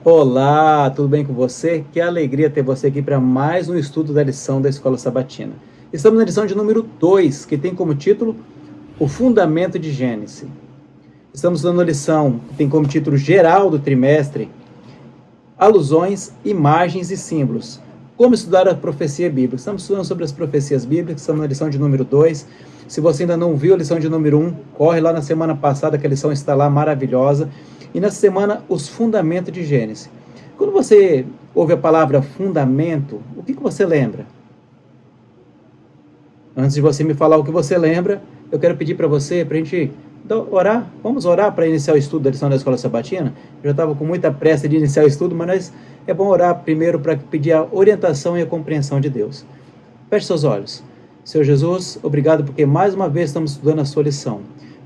Olá, tudo bem com você? Que alegria ter você aqui para mais um estudo da lição da Escola Sabatina. Estamos na lição de número 2, que tem como título O Fundamento de Gênesis. Estamos dando a lição que tem como título geral do trimestre Alusões, Imagens e Símbolos. Como estudar a profecia bíblica. Estamos estudando sobre as profecias bíblicas, estamos na lição de número 2. Se você ainda não viu a lição de número 1, corre lá na semana passada, que a lição está lá maravilhosa. E nessa semana, os fundamentos de Gênesis. Quando você ouve a palavra fundamento, o que você lembra? Antes de você me falar o que você lembra, eu quero pedir para você, para a gente orar. Vamos orar para iniciar o estudo da lição da Escola Sabatina? Eu já estava com muita pressa de iniciar o estudo, mas é bom orar primeiro para pedir a orientação e a compreensão de Deus. Feche seus olhos. Senhor Jesus, obrigado porque mais uma vez estamos estudando a sua lição.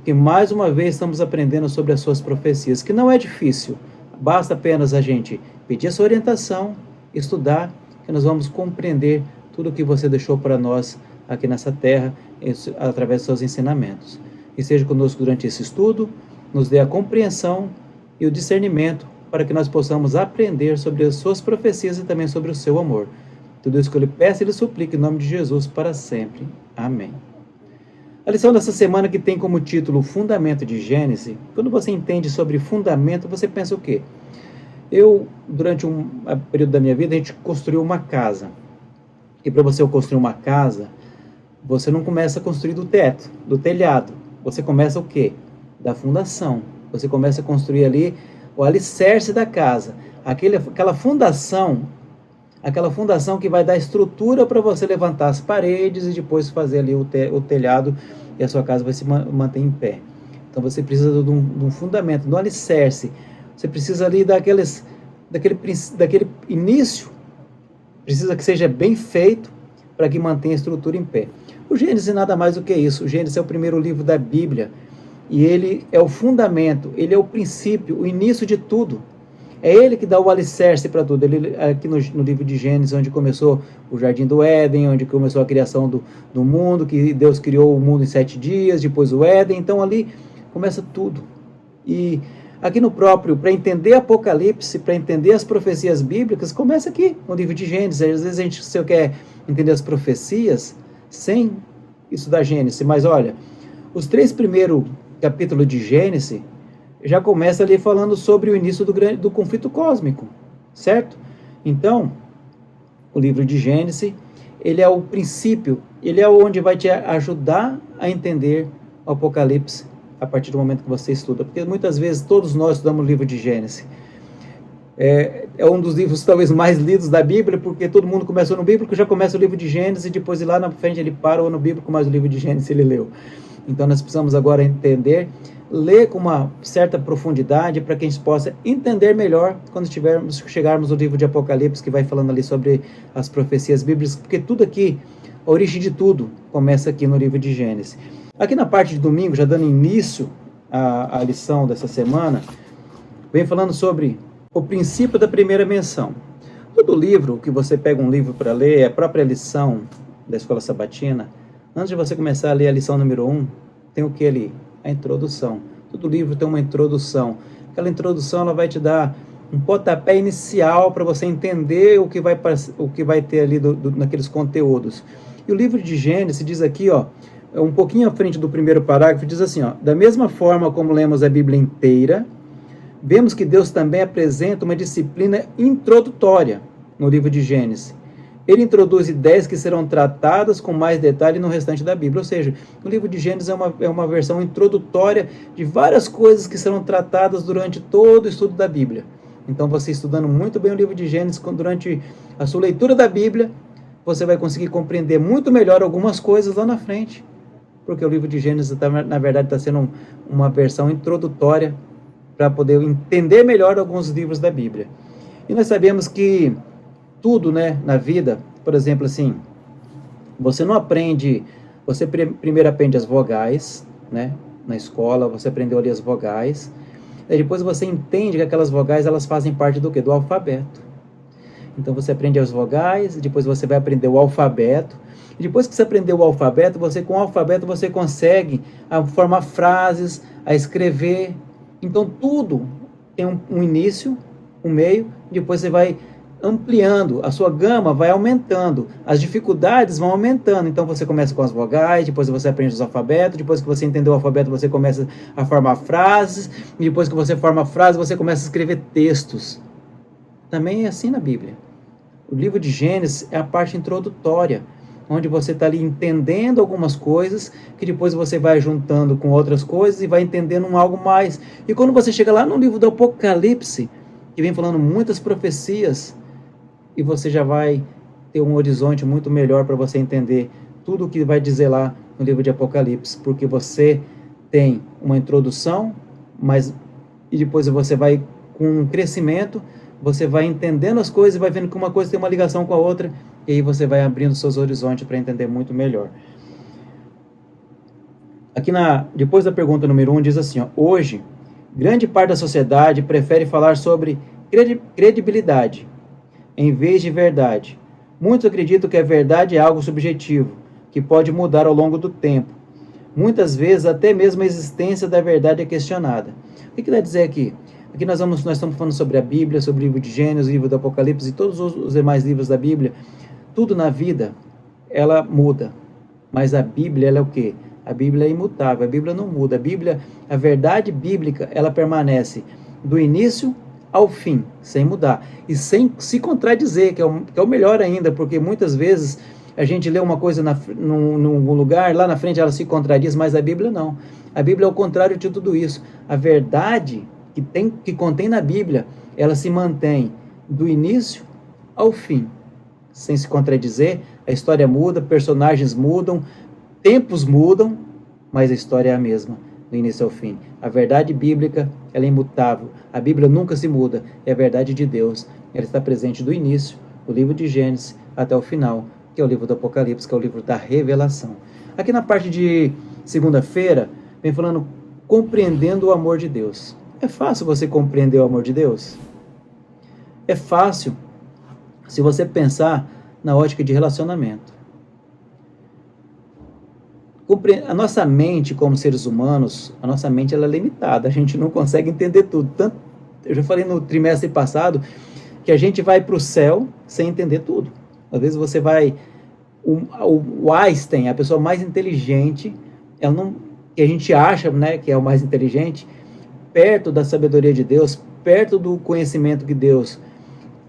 Que mais uma vez estamos aprendendo sobre as suas profecias, que não é difícil, basta apenas a gente pedir a sua orientação, estudar, que nós vamos compreender tudo o que você deixou para nós aqui nessa terra, através dos seus ensinamentos. E seja conosco durante esse estudo, nos dê a compreensão e o discernimento para que nós possamos aprender sobre as suas profecias e também sobre o seu amor. Tudo isso que eu lhe peço e lhe suplico em nome de Jesus para sempre. Amém. A lição dessa semana que tem como título Fundamento de Gênesis, quando você entende sobre fundamento, você pensa o quê? Durante um período da minha vida, a gente construiu uma casa. E para você construir uma casa, você não começa a construir do teto, do telhado. Você começa o quê? Da fundação. Você começa a construir ali o alicerce da casa. Aquela fundação que vai dar estrutura para você levantar as paredes e depois fazer ali o telhado e a sua casa vai se manter em pé. Então você precisa de um fundamento, de um alicerce. Você precisa ali daquele início, precisa que seja bem feito para que mantenha a estrutura em pé. O Gênesis nada mais do que isso. O Gênesis é o primeiro livro da Bíblia e ele é o fundamento, ele é o princípio, o início de tudo. É ele que dá o alicerce para tudo. Ele, aqui no livro de Gênesis, onde começou o Jardim do Éden, onde começou a criação do mundo, que Deus criou o mundo em 7 dias, depois o Éden. Então ali começa tudo. E aqui no próprio, para entender Apocalipse, para entender as profecias bíblicas, começa aqui no livro de Gênesis. Às vezes se eu quer entender as profecias sem estudar Gênesis, mas olha, os 3 primeiros capítulos de Gênesis já começa ali falando sobre o início do conflito cósmico, certo? Então, o livro de Gênesis, ele é o princípio, ele é onde vai te ajudar a entender o Apocalipse a partir do momento que você estuda, porque muitas vezes todos nós estudamos o livro de Gênesis. É um dos livros talvez mais lidos da Bíblia, porque todo mundo começou no bíblico, já começa o livro de Gênesis, e depois lá na frente ele parou no bíblico, mas o livro de Gênesis ele leu. Então nós precisamos agora entender, ler com uma certa profundidade para que a gente possa entender melhor quando chegarmos no livro de Apocalipse, que vai falando ali sobre as profecias bíblicas, porque tudo aqui, a origem de tudo, começa aqui no livro de Gênesis. Aqui na parte de domingo, já dando início à lição dessa semana, vem falando sobre o princípio da primeira menção. Todo livro que você pega um livro para ler, a própria lição da Escola Sabatina, antes de você começar a ler a lição número 1, tem o que ali? A introdução. Todo livro tem uma introdução. Aquela introdução ela vai te dar um pontapé inicial para você entender o que vai ter ali naqueles conteúdos. E o livro de Gênesis diz aqui, um pouquinho à frente do primeiro parágrafo, diz assim, da mesma forma como lemos a Bíblia inteira, vemos que Deus também apresenta uma disciplina introdutória no livro de Gênesis. Ele introduz ideias que serão tratadas com mais detalhe no restante da Bíblia. Ou seja, o livro de Gênesis é uma versão introdutória de várias coisas que serão tratadas durante todo o estudo da Bíblia. Então, você estudando muito bem o livro de Gênesis, durante a sua leitura da Bíblia, você vai conseguir compreender muito melhor algumas coisas lá na frente. Porque o livro de Gênesis, na verdade, está sendo uma versão introdutória para poder entender melhor alguns livros da Bíblia. E nós sabemos que tudo, na vida, por exemplo, assim, você não aprende, você primeiro aprende as vogais, na escola, você aprendeu ali as vogais, e depois você entende que aquelas vogais, elas fazem parte do quê? Do alfabeto. Então você aprende as vogais, depois você vai aprender o alfabeto, e depois que você aprendeu o alfabeto, com o alfabeto você consegue formar frases, a escrever. Então tudo tem um início, o meio, depois você vai ampliando, a sua gama vai aumentando, as dificuldades vão aumentando. Então você começa com as vogais, depois você aprende os alfabetos, depois que você entendeu o alfabeto, você começa a formar frases, e depois que você forma frases, você começa a escrever textos. Também é assim na Bíblia. O livro de Gênesis é a parte introdutória, onde você está ali entendendo algumas coisas, que depois você vai juntando com outras coisas e vai entendendo algo mais. E quando você chega lá no livro do Apocalipse, que vem falando muitas profecias, e você já vai ter um horizonte muito melhor para você entender tudo o que vai dizer lá no livro de Apocalipse, porque você tem uma introdução, e depois você vai com um crescimento, você vai entendendo as coisas e vai vendo que uma coisa tem uma ligação com a outra, e aí você vai abrindo seus horizontes para entender muito melhor. Aqui depois da pergunta número 1, diz assim, ó, hoje, grande parte da sociedade prefere falar sobre credibilidade em vez de verdade. Muitos acreditam que a verdade é algo subjetivo, que pode mudar ao longo do tempo. Muitas vezes, até mesmo a existência da verdade é questionada. O que dá a dizer aqui? Aqui nós estamos falando sobre a Bíblia, sobre o livro de Gênesis, o livro do Apocalipse e todos os demais livros da Bíblia. Tudo na vida, ela muda. Mas a Bíblia, ela é o quê? A Bíblia é imutável, a Bíblia não muda. A verdade bíblica, ela permanece do início ao fim, sem mudar. E sem se contradizer, que é o melhor ainda, porque muitas vezes a gente lê uma coisa num lugar, lá na frente ela se contradiz, mas a Bíblia não. A Bíblia é o contrário de tudo isso. A verdade que contém na Bíblia, ela se mantém do início ao fim, sem se contradizer. A história muda, personagens mudam, tempos mudam, mas a história é a mesma, do início ao fim. A verdade bíblica, ela é imutável. A Bíblia nunca se muda, é a verdade de Deus. Ela está presente do início, do livro de Gênesis, até o final, que é o livro do Apocalipse, que é o livro da revelação. Aqui na parte de segunda-feira, vem falando compreendendo o amor de Deus. É fácil você compreender o amor de Deus? É fácil se você pensar na ótica de relacionamento. A nossa mente, como seres humanos, a nossa mente ela é limitada, a gente não consegue entender tudo. Eu já falei no trimestre passado que a gente vai para o céu sem entender tudo. Às vezes você vai... O Einstein, a pessoa mais inteligente, que a gente acha, né, que é o mais inteligente, perto da sabedoria de Deus, perto do conhecimento que Deus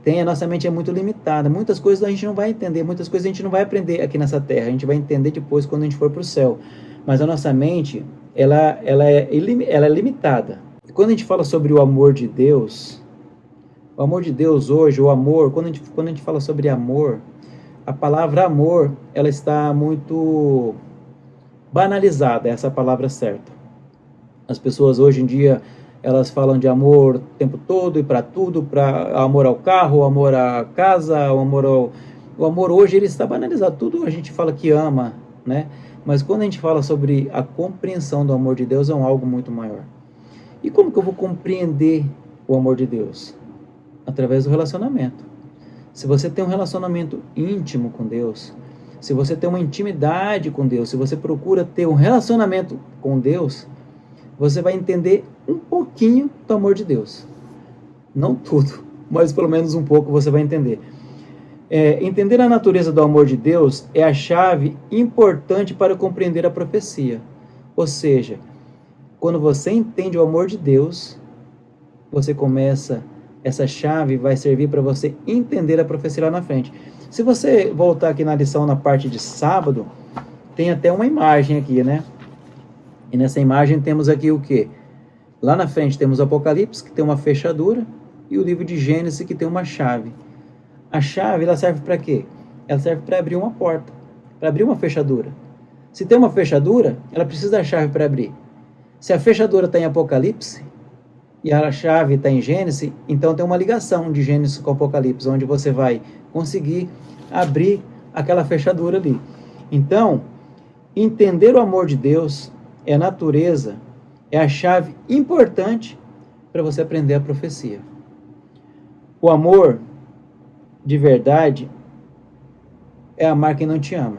tem, a nossa mente é muito limitada. Muitas coisas a gente não vai entender, muitas coisas a gente não vai aprender aqui nessa terra, a gente vai entender depois quando a gente for para o céu. Mas a nossa mente, ela é limitada. E quando a gente fala sobre o amor de Deus hoje, o amor, quando a gente fala sobre amor, a palavra amor, ela está muito banalizada, essa é a palavra certa. As pessoas hoje em dia, elas falam de amor o tempo todo e para tudo, para amor ao carro, amor à casa, o amor hoje ele está banalizado. Tudo a gente fala que ama, né? Mas quando a gente fala sobre a compreensão do amor de Deus, é algo muito maior. E como que eu vou compreender o amor de Deus? Através do relacionamento. Se você tem um relacionamento íntimo com Deus, se você tem uma intimidade com Deus, se você procura ter um relacionamento com Deus, você vai entender um pouquinho do amor de Deus. Não tudo, mas pelo menos um pouco você vai entender. Entender a natureza do amor de Deus é a chave importante para compreender a profecia. Ou seja, quando você entende o amor de Deus, essa chave vai servir para você entender a profecia lá na frente. Se você voltar aqui na lição, na parte de sábado, tem até uma imagem aqui, né? E nessa imagem temos aqui o quê? Lá na frente temos o Apocalipse, que tem uma fechadura, e o livro de Gênesis, que tem uma chave. A chave, ela serve para quê? Ela serve para abrir uma porta, para abrir uma fechadura. Se tem uma fechadura, ela precisa da chave para abrir. Se a fechadura está em Apocalipse, e a chave está em Gênesis, então tem uma ligação de Gênesis com Apocalipse, onde você vai conseguir abrir aquela fechadura ali. Então, entender o amor de Deus é a natureza, é a chave importante para você aprender a profecia. O amor de verdade é amar quem não te ama.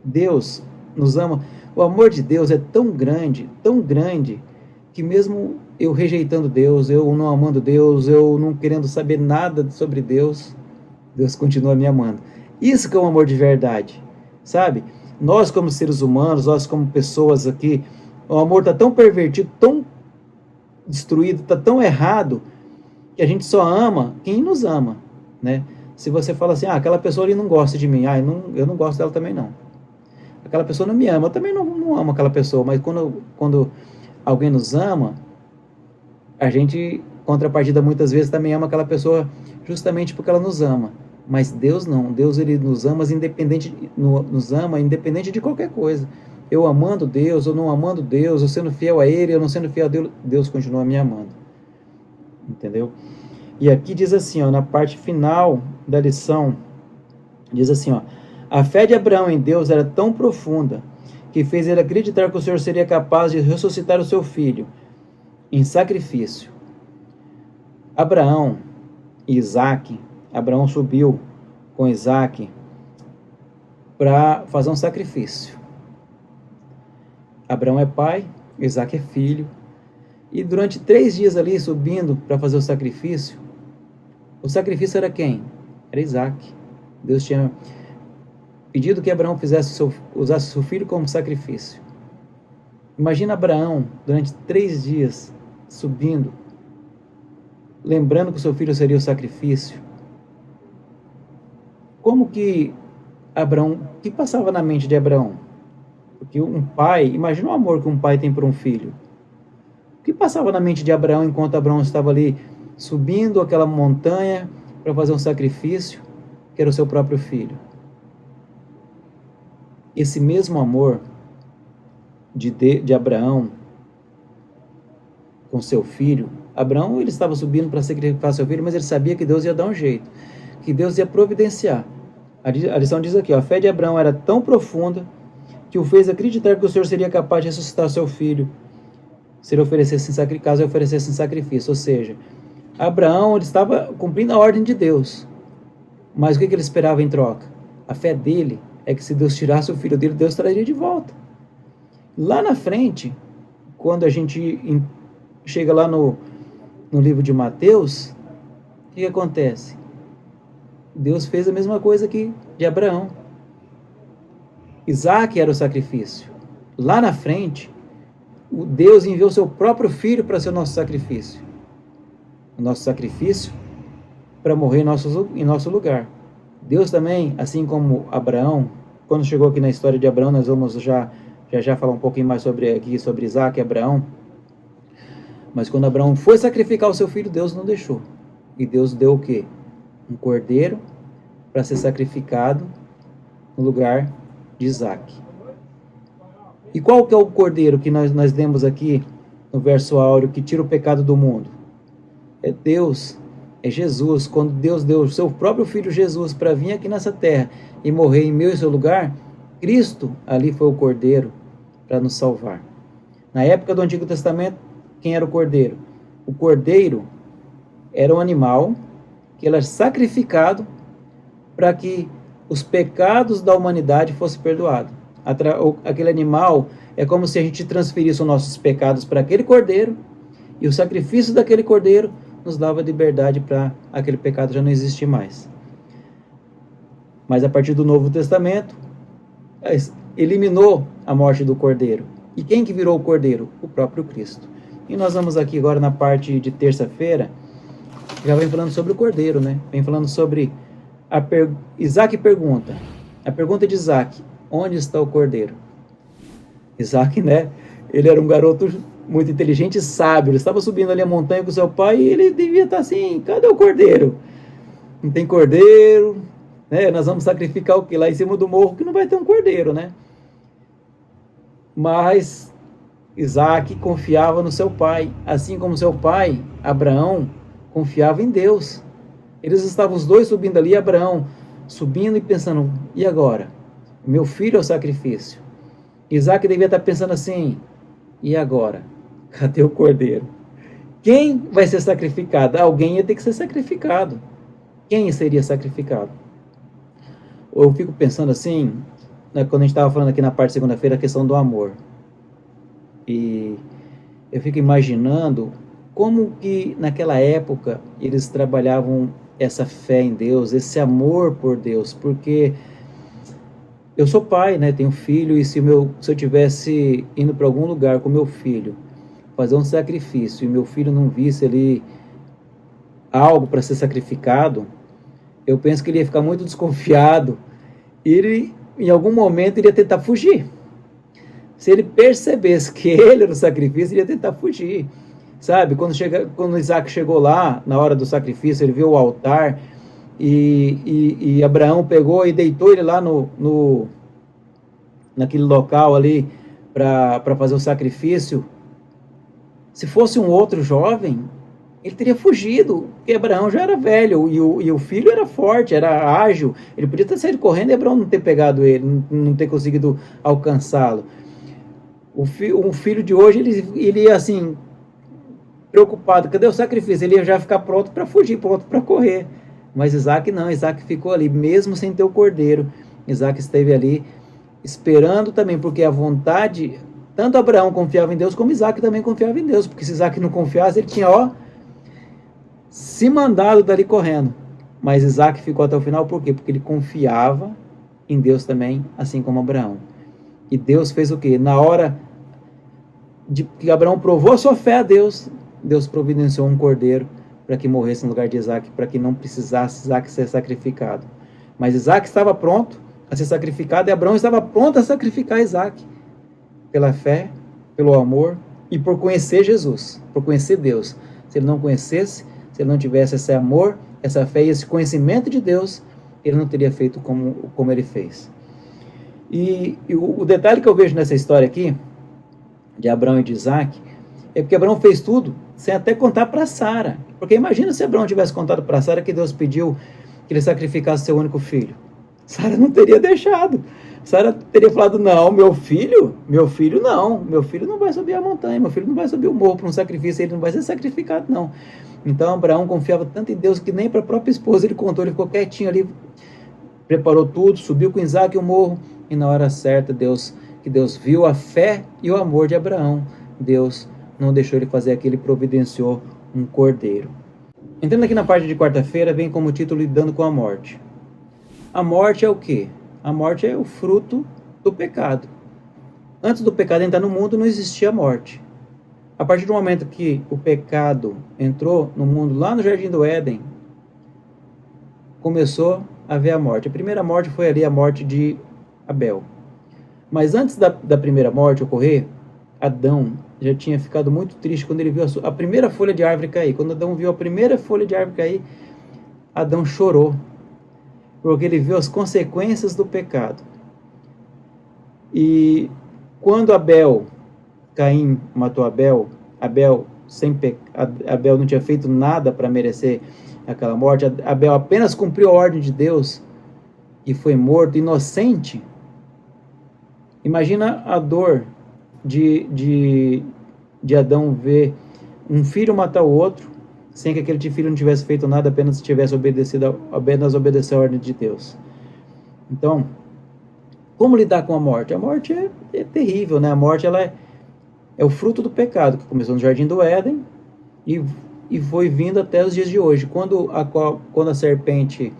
Deus nos ama. O amor de Deus é tão grande, que mesmo eu rejeitando Deus, eu não amando Deus, eu não querendo saber nada sobre Deus, Deus continua me amando. Isso que é um amor de verdade, sabe? Nós como seres humanos, nós como pessoas aqui, o amor está tão pervertido, tão destruído, está tão errado, que a gente só ama quem nos ama, né? Se você fala assim, aquela pessoa ali não gosta de mim, eu não gosto dela também não. Aquela pessoa não me ama, eu também não amo aquela pessoa, mas quando alguém nos ama, a gente, contrapartida, muitas vezes também ama aquela pessoa justamente porque ela nos ama. Mas Deus não, Deus ele nos ama independente de qualquer coisa. Eu amando Deus, ou não amando Deus, eu sendo fiel a Ele, eu não sendo fiel a Deus, Deus continua me amando. Entendeu? E aqui diz assim, na parte final da lição, diz assim, a fé de Abraão em Deus era tão profunda que fez ele acreditar que o Senhor seria capaz de ressuscitar o seu filho em sacrifício. Abraão e Isaac, Abraão subiu com Isaac para fazer um sacrifício. Abraão é pai, Isaac é filho, e durante 3 dias ali subindo para fazer o sacrifício era quem? Era Isaac. Deus tinha pedido que Abraão usasse seu filho como sacrifício. Imagina Abraão durante 3 dias subindo, lembrando que o seu filho seria o sacrifício. Como que Abraão, o que passava na mente de Abraão? Porque um pai, imagina o amor que um pai tem por um filho. O que passava na mente de Abraão enquanto Abraão estava ali subindo aquela montanha para fazer um sacrifício, que era o seu próprio filho? Esse mesmo amor de Abraão com seu filho, Abraão ele estava subindo para sacrificar seu filho, mas ele sabia que Deus ia dar um jeito, que Deus ia providenciar. A lição diz aqui, a fé de Abraão era tão profunda que o fez acreditar que o Senhor seria capaz de ressuscitar seu filho se ele caso ele oferecesse em sacrifício. Ou seja, Abraão ele estava cumprindo a ordem de Deus, mas o que ele esperava em troca? A fé dele é que se Deus tirasse o filho dele, Deus traria de volta. Lá na frente, quando a gente chega lá no livro de Mateus, o que acontece? Deus fez a mesma coisa que de Abraão. Isaac era o sacrifício. Lá na frente, Deus enviou seu próprio filho para ser o nosso sacrifício. O nosso sacrifício para morrer em nosso lugar. Deus também, assim como Abraão, quando chegou aqui na história de Abraão, nós vamos já falar um pouquinho mais sobre Isaac e Abraão. Mas quando Abraão foi sacrificar o seu filho, Deus não deixou. E Deus deu o quê? Um cordeiro para ser sacrificado no lugar de Isaac. E qual que é o cordeiro que nós lemos aqui no verso áureo que tira o pecado do mundo? É Deus, é Jesus. Quando Deus deu o seu próprio filho Jesus para vir aqui nessa terra e morrer em meu e seu lugar, Cristo ali foi o cordeiro para nos salvar. Na época do Antigo Testamento, quem era o cordeiro? O cordeiro era um animal que era sacrificado para que os pecados da humanidade fossem perdoados. Aquele animal é como se a gente transferisse os nossos pecados para aquele cordeiro, e o sacrifício daquele cordeiro nos dava liberdade para aquele pecado já não existir mais. Mas a partir do Novo Testamento, eliminou a morte do cordeiro. E quem que virou o cordeiro? O próprio Cristo. E nós vamos aqui agora na parte de terça-feira, já vem falando sobre o cordeiro, né? Vem falando sobre Isaac pergunta. A pergunta de Isaac: onde está o cordeiro? Isaac, né? Ele era um garoto muito inteligente e sábio. Ele estava subindo ali a montanha com seu pai e ele devia estar assim: cadê o cordeiro? Não tem cordeiro, né? Nós vamos sacrificar o quê? Lá em cima do morro que não vai ter um cordeiro, né? Mas Isaac confiava no seu pai, assim como seu pai, Abraão, confiava em Deus. Eles estavam os dois subindo ali, Abraão subindo e pensando: e agora? Meu filho é o sacrifício. Isaac devia estar pensando assim: e agora? Cadê o cordeiro? Quem vai ser sacrificado? Alguém ia ter que ser sacrificado. Quem seria sacrificado? Eu fico pensando assim, né, quando a gente estava falando aqui na parte de segunda-feira, a questão do amor. E eu fico imaginando como que naquela época eles trabalhavam essa fé em Deus, esse amor por Deus, porque eu sou pai, né, tenho filho, e se eu tivesse indo para algum lugar com meu filho, fazer um sacrifício, e meu filho não visse ali algo para ser sacrificado, eu penso que ele ia ficar muito desconfiado, e ele, em algum momento, iria tentar fugir. Se ele percebesse que ele era o sacrifício, ele ia tentar fugir. Sabe, quando Isaac chegou lá, na hora do sacrifício, ele viu o altar, e Abraão pegou e deitou ele lá naquele local ali, para fazer o sacrifício. Se fosse um outro jovem, ele teria fugido, porque Abraão já era velho, e o filho era forte, era ágil, ele podia ter saído correndo e Abraão não ter pegado ele, não ter conseguido alcançá-lo. Um filho de hoje, ele ia assim, preocupado, cadê o sacrifício? Ele ia já ficar pronto para fugir, pronto para correr. Mas Isaac não, Isaac ficou ali, mesmo sem ter o cordeiro. Isaac esteve ali esperando também, porque a vontade, tanto Abraão confiava em Deus, como Isaac também confiava em Deus, porque se Isaac não confiasse, ele tinha, se mandado dali correndo. Mas Isaac ficou até o final, por quê? Porque ele confiava em Deus também, assim como Abraão. E Deus fez o quê? Na hora de que Abraão provou a sua fé a Deus, Deus providenciou um cordeiro para que morresse no lugar de Isaac, para que não precisasse Isaac ser sacrificado. Mas Isaac estava pronto a ser sacrificado, e Abraão estava pronto a sacrificar Isaac, pela fé, pelo amor e por conhecer Jesus, por conhecer Deus. Se ele não conhecesse, se ele não tivesse esse amor, essa fé e esse conhecimento de Deus, ele não teria feito como ele fez. E o detalhe que eu vejo nessa história aqui, de Abraão e de Isaac, é porque Abraão fez tudo sem até contar para Sara. Porque imagina se Abraão tivesse contado para Sara que Deus pediu que ele sacrificasse seu único filho. Sara não teria deixado. Sara teria falado, não, meu filho não. Meu filho não vai subir a montanha, meu filho não vai subir o morro para um sacrifício, ele não vai ser sacrificado, não. Então Abraão confiava tanto em Deus que nem para a própria esposa ele contou, ele ficou quietinho ali, preparou tudo, subiu com Isaac o morro, e na hora certa, Deus viu a fé e o amor de Abraão. Deus não deixou ele fazer aquilo, ele providenciou um cordeiro. Entrando aqui na parte de quarta-feira, vem como título Lidando com a Morte. A morte é o quê? A morte é o fruto do pecado. Antes do pecado entrar no mundo, não existia morte. A partir do momento que o pecado entrou no mundo, lá no Jardim do Éden, começou a haver a morte. A primeira morte foi ali a morte de Abel. Mas antes da primeira morte ocorrer, Adão já tinha ficado muito triste quando ele viu a primeira folha de árvore cair. Quando Adão viu a primeira folha de árvore cair, Adão chorou, porque ele viu as consequências do pecado. E quando Caim matou Abel não tinha feito nada para merecer aquela morte. Abel apenas cumpriu a ordem de Deus e foi morto inocente. Imagina a dor de Adão ver um filho matar o outro, sem que aquele filho não tivesse feito nada, apenas obedeceu a ordem de Deus. Então, como lidar com a morte? A morte é terrível, né? A morte é o fruto do pecado, que começou no Jardim do Éden e foi vindo até os dias de hoje. Quando a serpente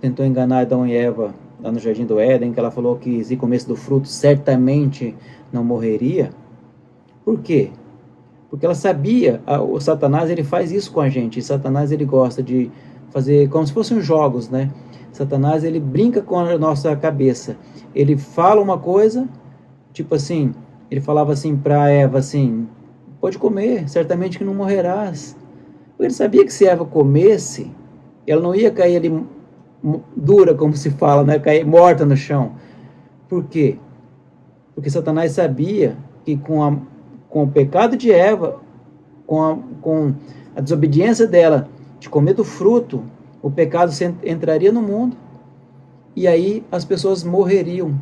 tentou enganar Adão e Eva lá no Jardim do Éden, que ela falou que se comesse do fruto, certamente não morreria. Por quê? Porque ela sabia, o Satanás ele faz isso com a gente, e Satanás ele gosta de fazer como se fossem jogos, né? Satanás ele brinca com a nossa cabeça, ele fala uma coisa, tipo assim, ele falava assim para Eva assim, pode comer, certamente que não morrerás. Porque ele sabia que se Eva comesse, ela não ia cair ali dura, como se fala, né? Cair morta no chão. Por quê? Porque Satanás sabia que com o pecado de Eva, com a desobediência dela de comer do fruto, o pecado entraria no mundo, e aí as pessoas morreriam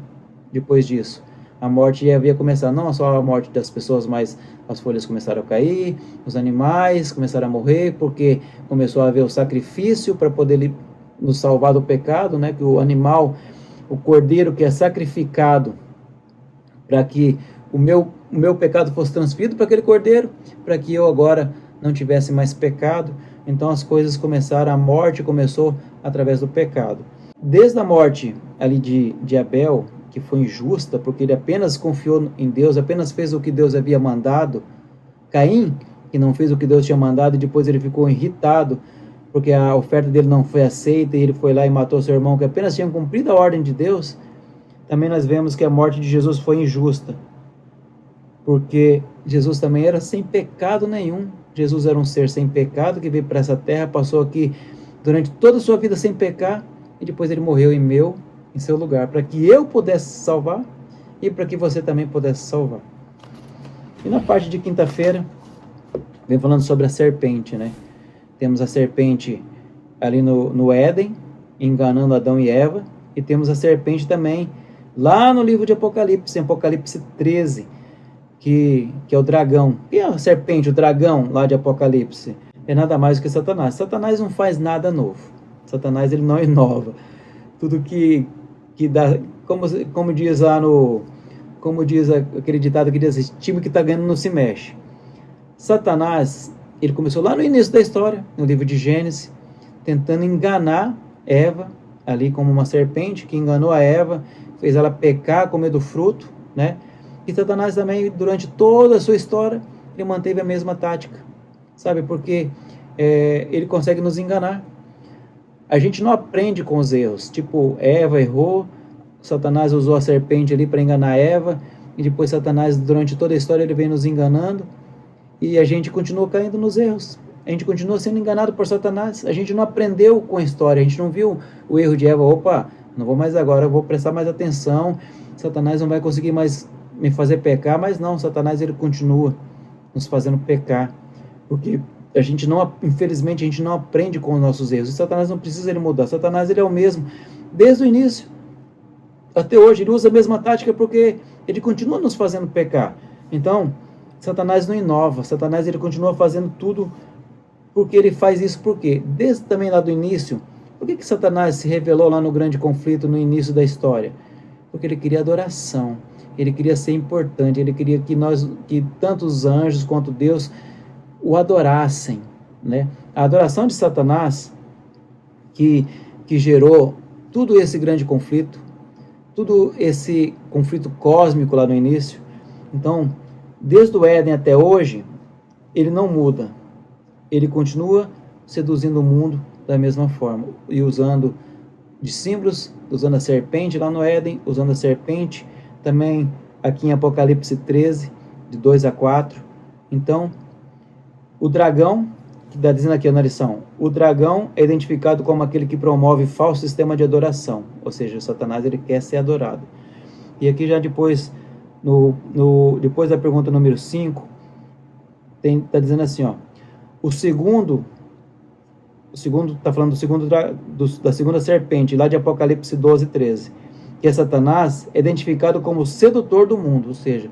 depois disso. A morte ia começar, não só a morte das pessoas, mas as folhas começaram a cair, os animais começaram a morrer, porque começou a haver o sacrifício para poder nos salvar do pecado, né? Que o animal, o cordeiro que é sacrificado para que o meu pecado fosse transferido para aquele cordeiro, para que eu agora não tivesse mais pecado, então as coisas começaram, a morte começou através do pecado. Desde a morte ali de Abel, que foi injusta, porque ele apenas confiou em Deus, apenas fez o que Deus havia mandado. Caim, que não fez o que Deus tinha mandado, e depois ele ficou irritado, porque a oferta dele não foi aceita, e ele foi lá e matou seu irmão, que apenas tinha cumprido a ordem de Deus. Também nós vemos que a morte de Jesus foi injusta, porque Jesus também era sem pecado nenhum. Jesus era um ser sem pecado, que veio para essa terra, passou aqui durante toda a sua vida sem pecar, e depois ele morreu em seu lugar, para que eu pudesse salvar, e para que você também pudesse salvar. E na parte de quinta-feira, vem falando sobre a serpente, né? Temos a serpente ali no Éden, enganando Adão e Eva, e temos a serpente também lá no livro de Apocalipse, em Apocalipse 13, que é o dragão. Quem é a serpente, o dragão lá de Apocalipse? É nada mais do que Satanás. Satanás não faz nada novo. Satanás, ele não inova. Tudo que dá, como diz lá como diz aquele ditado que diz assim, time que está ganhando não se mexe. Satanás, ele começou lá no início da história, no livro de Gênesis, tentando enganar Eva, ali como uma serpente que enganou a Eva, fez ela pecar, comer do fruto, né? E Satanás também, durante toda a sua história, ele manteve a mesma tática, sabe? Porque ele consegue nos enganar. A gente não aprende com os erros. Tipo, Eva errou, Satanás usou a serpente ali para enganar Eva, e depois Satanás, durante toda a história, ele vem nos enganando, e a gente continua caindo nos erros. A gente continua sendo enganado por Satanás. A gente não aprendeu com a história, a gente não viu o erro de Eva. Opa, não vou mais agora, eu vou prestar mais atenção, Satanás não vai conseguir mais me fazer pecar, mas não, Satanás, ele continua nos fazendo pecar, porque a gente não, infelizmente, a gente não aprende com os nossos erros, e Satanás não precisa ele mudar. Satanás, ele é o mesmo, desde o início até hoje, ele usa a mesma tática, porque ele continua nos fazendo pecar. Então, Satanás não inova, Satanás, ele continua fazendo tudo, porque ele faz isso, porque desde também lá do início, por que Satanás se revelou lá no grande conflito, no início da história? Porque ele queria adoração, ele queria ser importante, ele queria que tanto os anjos quanto Deus o adorassem, né? A adoração de Satanás, que gerou tudo esse grande conflito, todo esse conflito cósmico lá no início. Então, desde o Éden até hoje, ele não muda, ele continua seduzindo o mundo da mesma forma, e usando de símbolos, usando a serpente lá no Éden, usando a serpente também aqui em Apocalipse 13, de 2 a 4. Então, o dragão, que está dizendo aqui na lição, o dragão é identificado como aquele que promove falso sistema de adoração, ou seja, o Satanás, ele quer ser adorado. E aqui já depois, depois da pergunta número 5, está dizendo assim, ó, o segundo está falando da segunda serpente, lá de Apocalipse 12, 13, que é Satanás, é identificado como o sedutor do mundo, ou seja,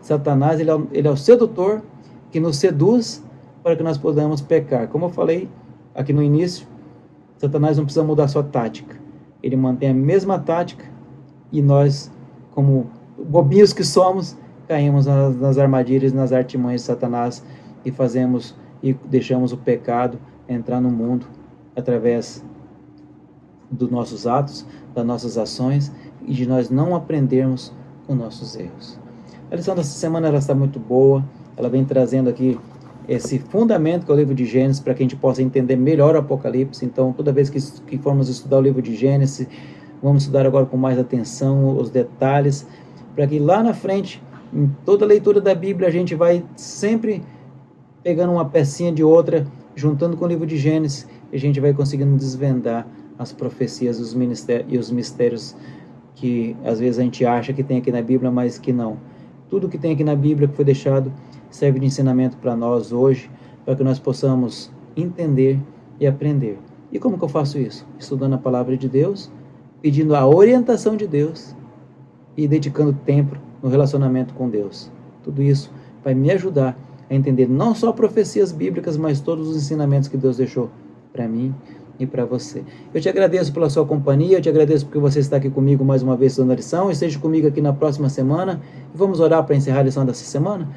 Satanás, ele é o sedutor que nos seduz para que nós podamos pecar. Como eu falei aqui no início, Satanás não precisa mudar sua tática, ele mantém a mesma tática, e nós, como bobinhos que somos, caímos nas armadilhas, nas artimanhas de Satanás, e deixamos o pecado entrar no mundo através dos nossos atos, das nossas ações, e de nós não aprendermos com nossos erros. A lição dessa semana ela está muito boa, ela vem trazendo aqui esse fundamento que é o livro de Gênesis, para que a gente possa entender melhor o Apocalipse. Então, toda vez que formos estudar o livro de Gênesis, vamos estudar agora com mais atenção os detalhes, para que lá na frente, em toda a leitura da Bíblia, a gente vai sempre pegando uma pecinha de outra, juntando com o livro de Gênesis, e a gente vai conseguindo desvendar as profecias e os mistérios que às vezes a gente acha que tem aqui na Bíblia, mas que não. Tudo que tem aqui na Bíblia que foi deixado serve de ensinamento para nós hoje, para que nós possamos entender e aprender. E como que eu faço isso? Estudando a palavra de Deus, pedindo a orientação de Deus e dedicando tempo no relacionamento com Deus. Tudo isso vai me ajudar a entender não só profecias bíblicas, mas todos os ensinamentos que Deus deixou para mim e para você. Eu te agradeço pela sua companhia, eu te agradeço porque você está aqui comigo mais uma vez estudando a lição. Esteja comigo aqui na próxima semana e vamos orar para encerrar a lição dessa semana.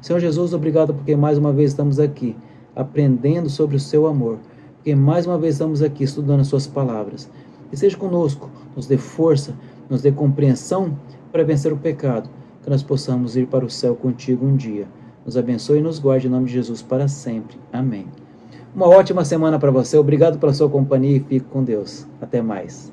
Senhor Jesus, obrigado porque mais uma vez estamos aqui. aprendendo sobre o seu amor, porque mais uma vez estamos aqui estudando as suas palavras. E seja conosco, nos dê força, nos dê compreensão para vencer o pecado, que nós possamos ir para o céu contigo um dia. Nos abençoe e nos guarde em nome de Jesus para sempre. Amém. Uma ótima semana para você. Obrigado pela sua companhia e fique com Deus. Até mais.